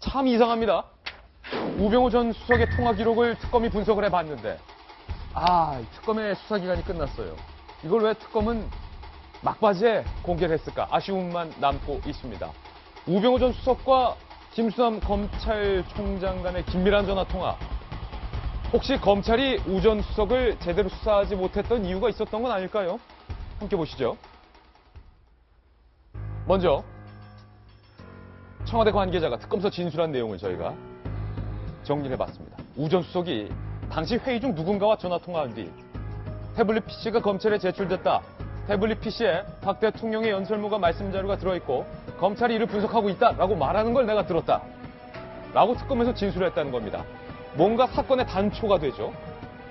참 이상합니다. 우병우 전 수석의 통화 기록을 특검이 분석을 해봤는데 특검의 수사 기간이 끝났어요. 이걸 왜 특검은 막바지에 공개를 했을까? 아쉬움만 남고 있습니다. 우병우 전 수석과 김수남 검찰총장 간의 긴밀한 전화 통화. 혹시 검찰이 우 전 수석을 제대로 수사하지 못했던 이유가 있었던 건 아닐까요? 함께 보시죠. 먼저 청와대 관계자가 특검서 진술한 내용을 저희가 정리를 해봤습니다. 우 전 수석이 당시 회의 중 누군가와 전화통화한 뒤 태블릿 PC가 검찰에 제출됐다. 태블릿 PC에 박 대통령의 연설문과 말씀 자료가 들어있고 검찰이 이를 분석하고 있다라고 말하는 걸 내가 들었다. 라고 특검에서 진술했다는 겁니다. 뭔가 사건의 단초가 되죠.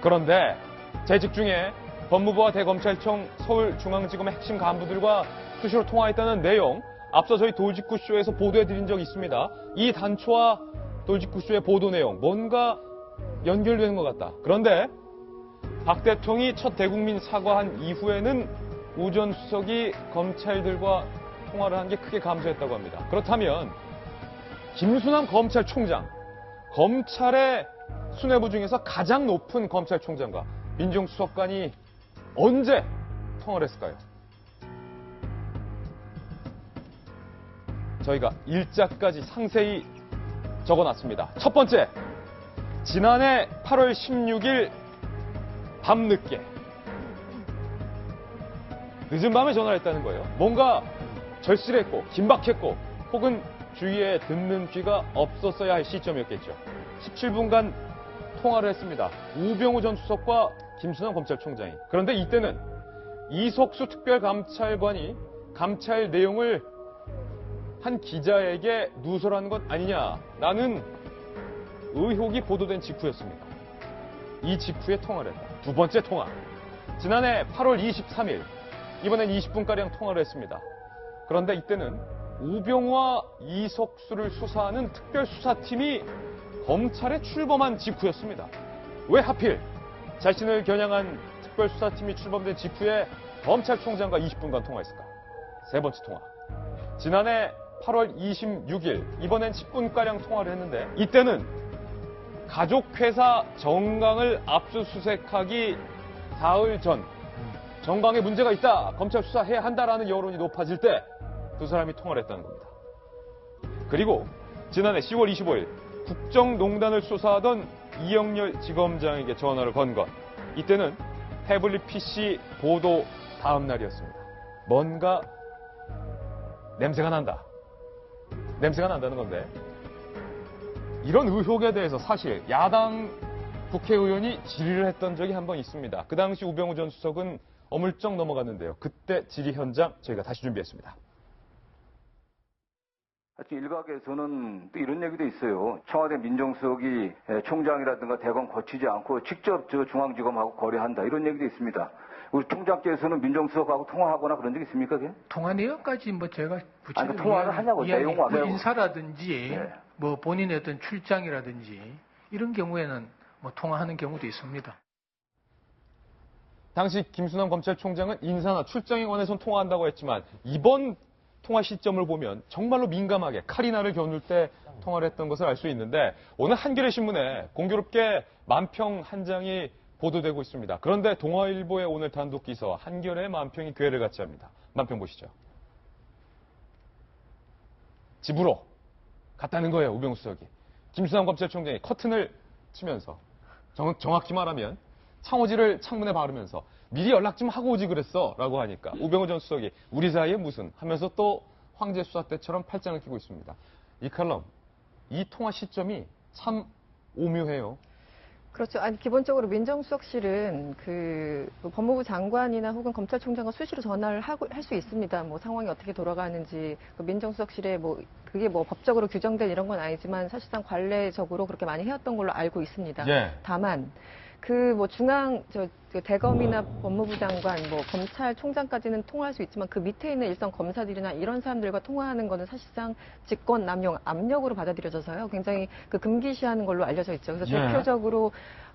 그런데 재직 중에 법무부와 대검찰청 서울중앙지검의 핵심 간부들과 수시로 통화했다는 내용 앞서 저희 돌직구쇼에서 보도해드린 적이 있습니다. 이 단초와 돌직구쇼의 보도 내용 뭔가 연결되는 것 같다. 그런데 박 대통령이 첫 대국민 사과한 이후에는 우 전 수석이 검찰들과 통화를 한 게 크게 감소했다고 합니다. 그렇다면 김수남 검찰총장, 검찰의 수뇌부 중에서 가장 높은 검찰총장과 민정수석관이 언제 통화를 했을까요? 저희가 일자까지 상세히 적어놨습니다. 첫 번째, 지난해 8월 16일 밤늦게 늦은 밤에 전화를 했다는 거예요. 뭔가 절실했고 긴박했고 혹은 주위에 듣는 귀가 없었어야 할 시점이었겠죠. 17분간 통화를 했습니다. 우병우 전 수석과 김수남 검찰총장이. 그런데 이때는 이석수 특별감찰관이 감찰 내용을 한 기자에게 누설한 것 아니냐라는 의혹이 보도된 직후였습니다. 이 직후에 통화를 했다. 두 번째 통화. 지난해 8월 23일 이번엔 20분가량 통화를 했습니다. 그런데 이때는 우병우와 이석수를 수사하는 특별수사팀이 검찰에 출범한 직후였습니다. 왜 하필 자신을 겨냥한 특별수사팀이 출범된 직후에 검찰총장과 20분간 통화했을까? 세 번째 통화. 지난해 8월 26일 이번엔 10분가량 통화를 했는데 이때는 가족회사 정강을 압수수색하기 사흘 전 정강에 문제가 있다. 검찰 수사해야 한다라는 여론이 높아질 때 두 사람이 통화를 했다는 겁니다. 그리고 지난해 10월 25일 국정농단을 수사하던 이영렬 지검장에게 전화를 건 것. 이때는 태블릿 PC 보도 다음 날이었습니다. 뭔가 냄새가 난다. 냄새가 난다는 건데 이런 의혹에 대해서 사실 야당 국회의원이 질의를 했던 적이 한 번 있습니다. 그 당시 우병우 전 수석은 어물쩍 넘어갔는데요. 그때 질의 현장 저희가 다시 준비했습니다. 일각에서는 또 이런 얘기도 있어요. 청와대 민정수석이 총장이라든가 대검 거치지 않고 직접 중앙지검하고 거래한다. 이런 얘기도 있습니다. 우리 총장께서는 민정수석하고 통화하거나 그런 적 있습니까? 그게? 통화 내용까지 제가 구체적으로 통화를 하냐고 내용 와서 인사라든지 본인의 어떤 출장이라든지 이런 경우에는 통화하는 경우도 있습니다. 당시 김수남 검찰총장은 인사나 출장에 관해서는 통화한다고 했지만 이번 통화 시점을 보면 정말로 민감하게 칼이나를 겨눌 때 통화를 했던 것을 알 수 있는데 오늘 한겨레 신문에 공교롭게 만평 한 장이 보도되고 있습니다. 그런데 동아일보의 오늘 단독 기사 한겨레 만평이 궤를 같이 합니다. 만평 보시죠. 집으로 갔다는 거예요. 우병우 수석이. 김수남 검찰총장이 커튼을 치면서 정확히 말하면 창호지를 창문에 바르면서 미리 연락 좀 하고 오지 그랬어 라고 하니까 우병우 전 수석이 우리 사이에 무슨 하면서 또 황제 수사 때처럼 팔짱을 끼고 있습니다. 이 칼럼, 이 통화 시점이 참 오묘해요. 그렇죠. 아니, 기본적으로 민정수석실은 법무부 장관이나 혹은 검찰총장과 수시로 전화를 할 수 있습니다. 상황이 어떻게 돌아가는지, 민정수석실에 그게 법적으로 규정된 이런 건 아니지만 사실상 관례적으로 그렇게 많이 해왔던 걸로 알고 있습니다. 예. 다만, 그 대검이나 법무부 장관, 뭐 검찰총장까지는 통화할 수 있지만 그 밑에 있는 일선 검사들이나 이런 사람들과 통화하는 거는 사실상 직권 남용, 압력으로 받아들여져서요. 굉장히 그 금기시하는 걸로 알려져 있죠. 그래서 예. 대표적으로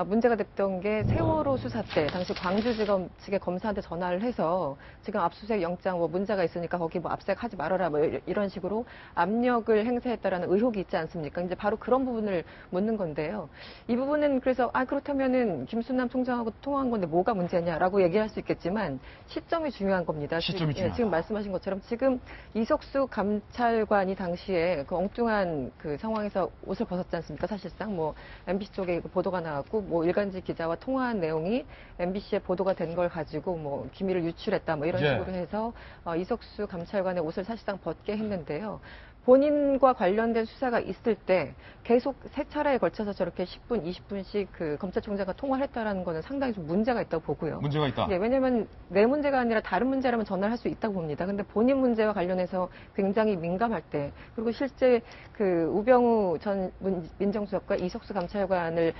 문제가 됐던 게 세월호 수사 때 당시 광주지검 측의 검사한테 전화를 해서 지금 압수수색 영장 뭐 문제가 있으니까 거기 뭐 압색하지 말아라 뭐 이런 식으로 압력을 행사했다라는 의혹이 있지 않습니까? 이제 바로 그런 부분을 묻는 건데요. 이 부분은 그래서 그렇다면은 김순남 총장하고 통화한 건데 뭐가 문제냐라고 얘기할 수 있겠지만 시점이 중요한 겁니다. 시점이 중요하다. 지금 말씀하신 것처럼 지금 이석수 감찰관이 당시에 그 엉뚱한 그 상황에서 옷을 벗었지 않습니까? 사실상 뭐 MBC 쪽에 보도가 나왔고 뭐 일간지 기자와 통화한 내용이 MBC에 보도가 된 걸 가지고 뭐 기밀을 유출했다 뭐 이런 예. 식으로 해서 이석수 감찰관의 옷을 사실상 벗게 했는데요. 본인과 관련된 수사가 있을 때 계속 세 차례에 걸쳐서 저렇게 10분, 20분씩 그 검찰총장과 통화를 했다라는 거는 상당히 좀 문제가 있다고 보고요. 문제가 있다. 예, 왜냐하면 내 문제가 아니라 다른 문제라면 전화를 할 수 있다고 봅니다. 근데 본인 문제와 관련해서 굉장히 민감할 때, 그리고 실제 그 우병우 전 민정수석과 이석수 감찰관을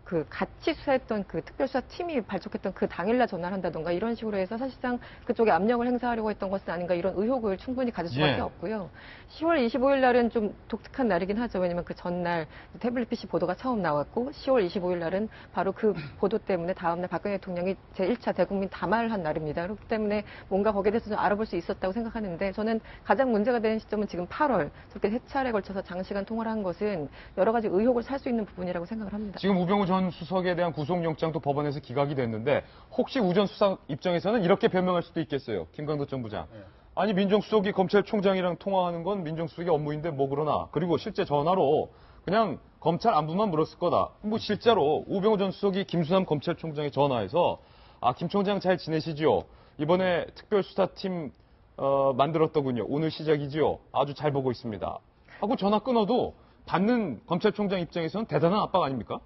그 같이 수사했던 그 특별수사팀이 발족했던 그 당일날 전화를 한다던가 이런 식으로 해서 사실상 그쪽에 압력을 행사하려고 했던 것은 아닌가 이런 의혹을 충분히 가질 수밖에 예. 없고요. 10월 25일 날은 좀 독특한 날이긴 하죠. 왜냐하면 그 전날 태블릿 PC 보도가 처음 나왔고 10월 25일 날은 바로 그 보도 때문에 다음날 박근혜 대통령이 제1차 대국민 담화를 한 날입니다. 그렇기 때문에 뭔가 거기에 대해서 좀 알아볼 수 있었다고 생각하는데 저는 가장 문제가 되는 시점은 지금 8월 저렇게 세 차례에 걸쳐서 장시간 통화를 한 것은 여러 가지 의혹을 살 수 있는 부분이라고 생각을 합니다. 지금 우병우 전 수석에 대한 구속영장도 법원에서 기각이 됐는데 혹시 우 전 수석 입장에서는 이렇게 변명할 수도 있겠어요. 김광도 전 부장. 아니 민정수석이 검찰총장이랑 통화하는 건 민정수석의 업무인데 뭐 그러나. 그리고 실제 전화로 그냥 검찰 안부만 물었을 거다. 뭐 실제로 우병우 전 수석이 김수남 검찰총장에 전화해서 김 총장 잘 지내시지요? 이번에 특별수사팀 만들었더군요. 오늘 시작이지요? 아주 잘 보고 있습니다. 하고 전화 끊어도 받는 검찰총장 입장에서는 대단한 압박 아닙니까?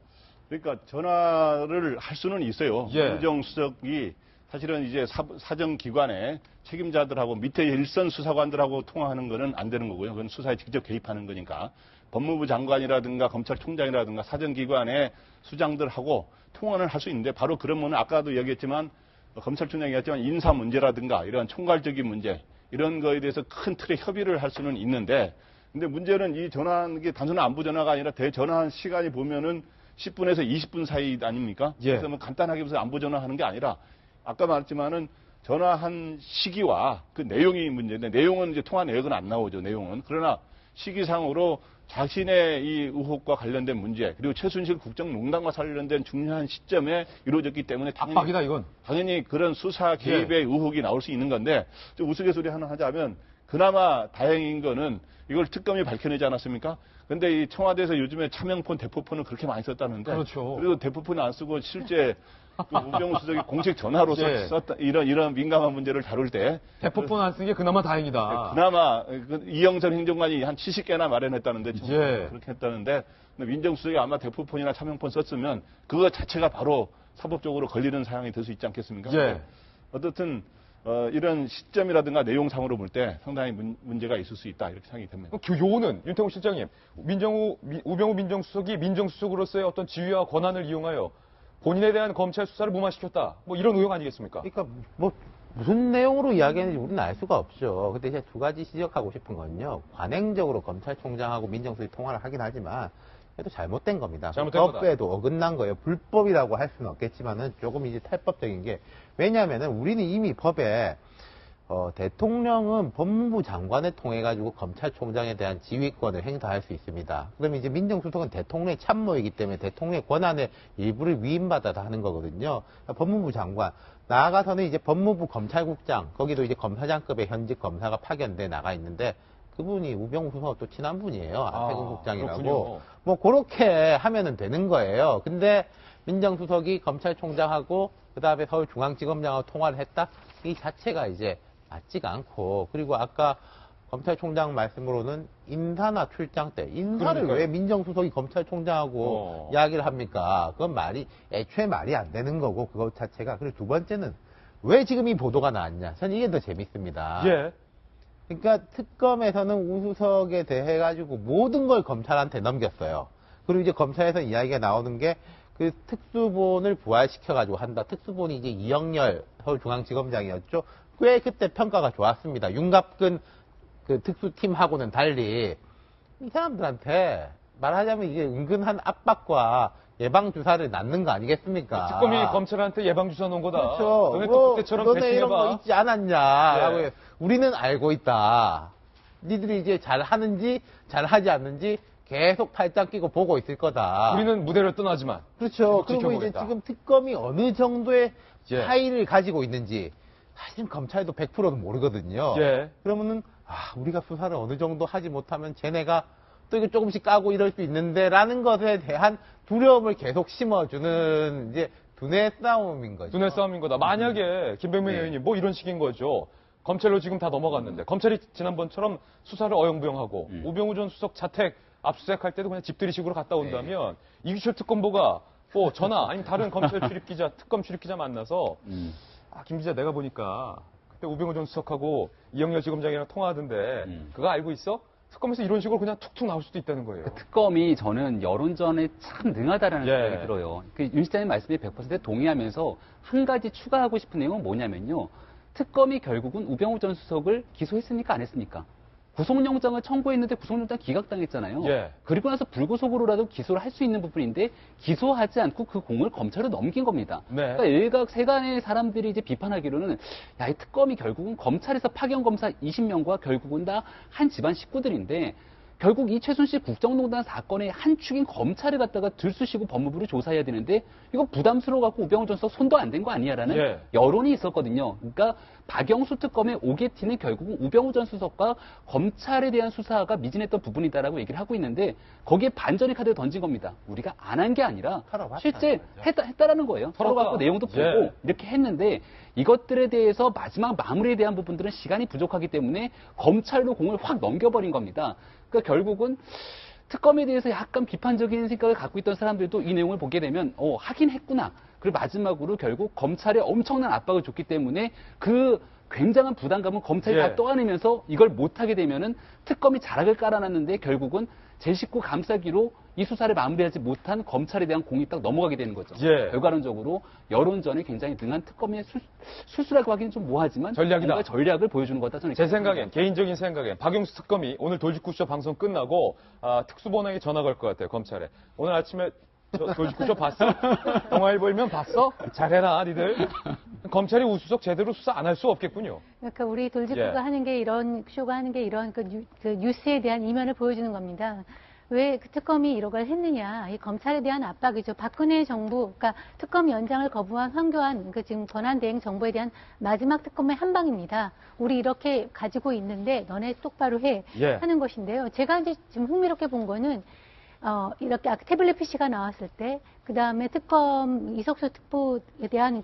그러니까 전화를 할 수는 있어요. 예. 민정수석이 사실은 이제 사정기관의 책임자들하고 밑에 일선 수사관들하고 통화하는 거는 안 되는 거고요. 그건 수사에 직접 개입하는 거니까. 법무부 장관이라든가 검찰총장이라든가 사정기관의 수장들하고 통화를 할 수 있는데 바로 그러면 아까도 얘기했지만 검찰총장이 얘기했지만 인사 문제라든가 이런 총괄적인 문제 이런 거에 대해서 큰 틀의 협의를 할 수는 있는데 근데 문제는 이 전화하는 게 단순한 안부 전화가 아니라 대전화한 시간이 보면은 10분에서 20분 사이 아닙니까? 예. 그래서 뭐 간단하게 무슨 안부 전화하는 게 아니라 아까 말했지만은 전화한 시기와 그 내용이 문제인데 내용은 이제 통화 내역은 안 나오죠. 내용은. 그러나 시기상으로 자신의 이 의혹과 관련된 문제 그리고 최순실 국정농단과 관련된 중요한 시점에 이루어졌기 때문에 압박이다 이건. 당연히 그런 수사 개입의 의혹이 나올 수 있는 건데 좀 우스갯소리 하나 하자면 그나마 다행인 거는 이걸 특검이 밝혀내지 않았습니까? 근데 이 청와대에서 요즘에 차명폰, 대포폰을 그렇게 많이 썼다는데. 그렇죠. 그리고 대포폰을 안 쓰고 실제 그 우병우 수석이 공식 전화로 예. 썼다, 이런 민감한 문제를 다룰 때. 대포폰 안 쓴 게 그나마 다행이다. 그나마 이영선 행정관이 한 70개나 마련했다는데. 예. 그렇게 했다는데. 근데 민정수석이 아마 대포폰이나 차명폰 썼으면 그거 자체가 바로 사법적으로 걸리는 사항이 될 수 있지 않겠습니까? 예. 어떻든 이런 시점이라든가 내용상으로 볼 때 상당히 문제가 있을 수 있다 이렇게 생각이 됩니다. 요는 윤태호 실장님, 우병우 민정수석이 민정수석으로서의 어떤 지위와 권한을 이용하여 본인에 대한 검찰 수사를 무마시켰다. 뭐 이런 의혹 아니겠습니까? 그러니까 뭐 무슨 내용으로 이야기하는지 우리는 알 수가 없죠. 근데 이제 두 가지 지적하고 싶은 건요. 관행적으로 검찰총장하고 민정수석이 통화를 하긴 하지만 그래도 잘못된 겁니다. 잘못된 거다. 법에도 어긋난 거예요. 불법이라고 할 수는 없겠지만은 조금 이제 탈법적인 게 왜냐하면은 우리는 이미 법에 대통령은 법무부 장관을 통해 가지고 검찰총장에 대한 지휘권을 행사할 수 있습니다. 그러면 이제 민정수석은 대통령의 참모이기 때문에 대통령의 권한의 일부를 위임받아서 하는 거거든요. 법무부 장관 나아가서는 이제 법무부 검찰국장 거기도 이제 검사장급의 현직 검사가 파견돼 나가 있는데 그분이 우병우 수석하고 또 친한 분이에요. 안태근 국장이라고. 그렇군요. 뭐 그렇게 하면은 되는 거예요. 근데 민정수석이 검찰총장하고 그다음에 서울중앙지검장하고 통화를 했다? 이 자체가 이제 맞지가 않고 그리고 아까 검찰총장 말씀으로는 인사나 출장 때 인사를 그러니까요. 왜 민정수석이 검찰총장하고 이야기를 합니까? 그건 애초에 말이 안 되는 거고 그것 자체가. 그리고 두 번째는 왜 지금 이 보도가 나왔냐? 저는 이게 더 재밌습니다. 예. 그러니까 특검에서는 우 수석에 대해 가지고 모든 걸 검찰한테 넘겼어요. 그리고 이제 검찰에서 이야기가 나오는 게 그 특수본을 부활시켜가지고 한다. 특수본이 이제 이영렬 서울중앙지검장이었죠. 꽤 그때 평가가 좋았습니다. 윤갑근 그 특수팀하고는 달리 이 사람들한테 말하자면 이제 은근한 압박과 예방주사를 낳는 거 아니겠습니까? 특검이 검찰한테 예방주사 놓은 거다. 그렇죠. 너네 또 그때처럼 너네 이런 거 대신해봐. 있지 않았냐라고 예. 해요. 우리는 알고 있다. 니들이 이제 잘 하는지 잘 하지 않는지 계속 팔짱 끼고 보고 있을 거다. 우리는 무대를 떠나지만. 그렇죠. 계속 그리고 이제 지켜보겠다. 지금 특검이 어느 정도의 예. 파일을 가지고 있는지 사실 검찰도 100%는 모르거든요. 예. 그러면은 우리가 수사를 어느 정도 하지 못하면 쟤네가 또 이거 조금씩 까고 이럴 수 있는데라는 것에 대한 두려움을 계속 심어주는 이제 두뇌 싸움인 거죠. 두뇌 싸움인 거다. 만약에 김병민 네. 의원님 뭐 이런 식인 거죠. 검찰로 지금 다 넘어갔는데 검찰이 지난번처럼 수사를 어영부영하고 우병우 전 수석 자택 압수수색할 때도 그냥 집들이식으로 갔다 온다면 이규철 특검보가 뭐 전화 아니면 다른 검찰 출입기자, 특검 출입기자 만나서 김 기자 내가 보니까 그때 우병우 전 수석하고 이영렬 지검장이랑 통화하던데 그거 알고 있어? 특검에서 이런 식으로 그냥 툭툭 나올 수도 있다는 거예요. 그 특검이 저는 여론전에 참 능하다라는 예. 생각이 들어요. 윤 시장님 말씀에 100% 동의하면서 한 가지 추가하고 싶은 내용은 뭐냐면요. 특검이 결국은 우병우 전 수석을 기소했습니까? 안 했습니까? 구속영장을 청구했는데 구속영장 기각당했잖아요. 예. 그리고 나서 불구속으로라도 기소를 할 수 있는 부분인데 기소하지 않고 그 공을 검찰로 넘긴 겁니다. 네. 그러니까 일각세간의 사람들이 이제 비판하기로는 야, 이 특검이 결국은 검찰에서 파견 검사 20명과 결국은 다 한 집안 식구들인데 결국 이 최순실 국정농단 사건의 한 축인 검찰을 갖다가 들쑤시고 법무부를 조사해야 되는데 이거 부담스러워갖고 우병우 전 수석 손도 안 댄 거 아니야라는 예. 여론이 있었거든요. 그러니까 박영수 특검의 오게티는 결국은 우병우 전 수석과 검찰에 대한 수사가 미진했던 부분이다라고 얘기를 하고 있는데 거기에 반전의 카드를 던진 겁니다. 우리가 안 한 게 아니라 털어봤다. 실제 했다라는 거예요. 털어갖고 내용도 보고 예. 이렇게 했는데 이것들에 대해서 마지막 마무리에 대한 부분들은 시간이 부족하기 때문에 검찰로 공을 확 넘겨버린 겁니다. 그러니까 결국은 특검에 대해서 약간 비판적인 생각을 갖고 있던 사람들도 이 내용을 보게 되면 하긴 했구나. 그리고 마지막으로 결국 검찰에 엄청난 압박을 줬기 때문에 그 굉장한 부담감은 검찰이 예. 다 떠안으면서 이걸 못하게 되면은 특검이 자락을 깔아놨는데 결국은 제 식구 감싸기로 이 수사를 마무리하지 못한 검찰에 대한 공이 딱 넘어가게 되는 거죠. 예. 결과론적으로 여론전에 굉장히 능한 특검의 수수라고 하기는 좀 뭐하지만 전략이다. 뭔가 전략을 보여주는 것 같다 저는 제 이렇게 생각엔, 개인적인 생각엔 박영수 특검이 오늘 돌직구쇼 방송 끝나고 특수본에게 전화 걸 것 같아요, 검찰에. 오늘 아침에 돌직구쇼 봤어? 동아일보일면 봤어? 잘해라, 니들. 검찰이 우수석 제대로 수사 안 할 수 없겠군요. 그러니까 우리 돌직구가 예. 하는 게 이런 쇼가 하는 게 이런 그 뉴스에 대한 이면을 보여주는 겁니다. 왜 그 특검이 이런 걸 했느냐? 이 검찰에 대한 압박이죠. 박근혜 정부, 그러니까 특검 연장을 거부한 황교안 그 지금 권한대행 정부에 대한 마지막 특검의 한 방입니다. 우리 이렇게 가지고 있는데 너네 똑바로 해 예. 하는 것인데요. 제가 이제 지금 흥미롭게 본 거는 이렇게 아까 태블릿 PC가 나왔을 때, 그 다음에 특검 이석수 특보에 대한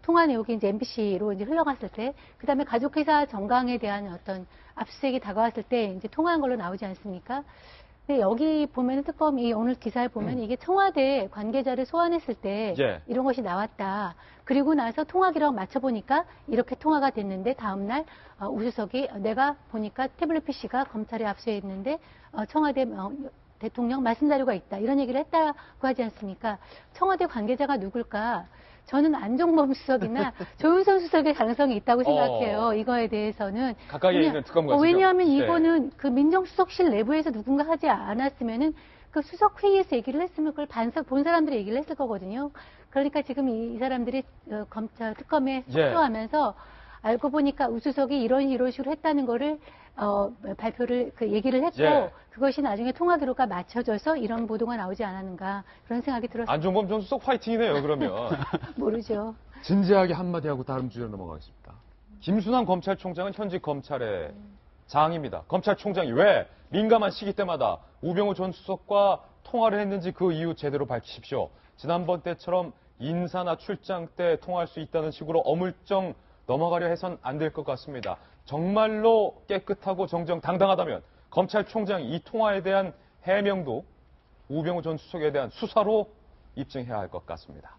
통화 내용이 이제 MBC로 이제 흘러갔을 때, 그 다음에 가족회사 정강에 대한 어떤 압수수색이 다가왔을 때 이제 통화한 걸로 나오지 않습니까? 근데 여기 보면 특검이 오늘 기사에 보면 이게 청와대 관계자를 소환했을 때 예. 이런 것이 나왔다. 그리고 나서 통화 기록 맞춰보니까 이렇게 통화가 됐는데 다음날 우수석이 내가 보니까 태블릿 PC가 검찰에 압수했는데 청와대 대통령 말씀 자료가 있다. 이런 얘기를 했다고 하지 않습니까? 청와대 관계자가 누굴까? 저는 안종범 수석이나 조윤선 수석의 가능성이 있다고 생각해요. 이거에 대해서는. 가까이에 있는 특검과 왜냐하면 지금. 이거는 그 민정수석실 내부에서 누군가 하지 않았으면은 그 수석회의에서 얘기를 했으면 그걸 본 사람들이 얘기를 했을 거거든요. 그러니까 지금 이 사람들이 검찰 특검에 속초하면서 알고 보니까 우수석이 이런 식으로 했다는 거를 발표를 얘기를 했고 예. 그것이 나중에 통화 기록과 맞춰져서 이런 보도가 나오지 않았는가 그런 생각이 들었어요. 안종범 전 수석 화이팅이네요, 그러면. 모르죠. 진지하게 한마디 하고 다른 주제로 넘어가겠습니다. 김순환 검찰총장은 현직 검찰의 장입니다. 검찰총장이 왜 민감한 시기 때마다 우병우 전 수석과 통화를 했는지 그 이유 제대로 밝히십시오. 지난번 때처럼 인사나 출장 때 통화할 수 있다는 식으로 어물쩡 넘어가려 해선 안 될 것 같습니다. 정말로 깨끗하고 정정당당하다면 검찰총장이 이 통화에 대한 해명도 우병우 전 수석에 대한 수사로 입증해야 할 것 같습니다.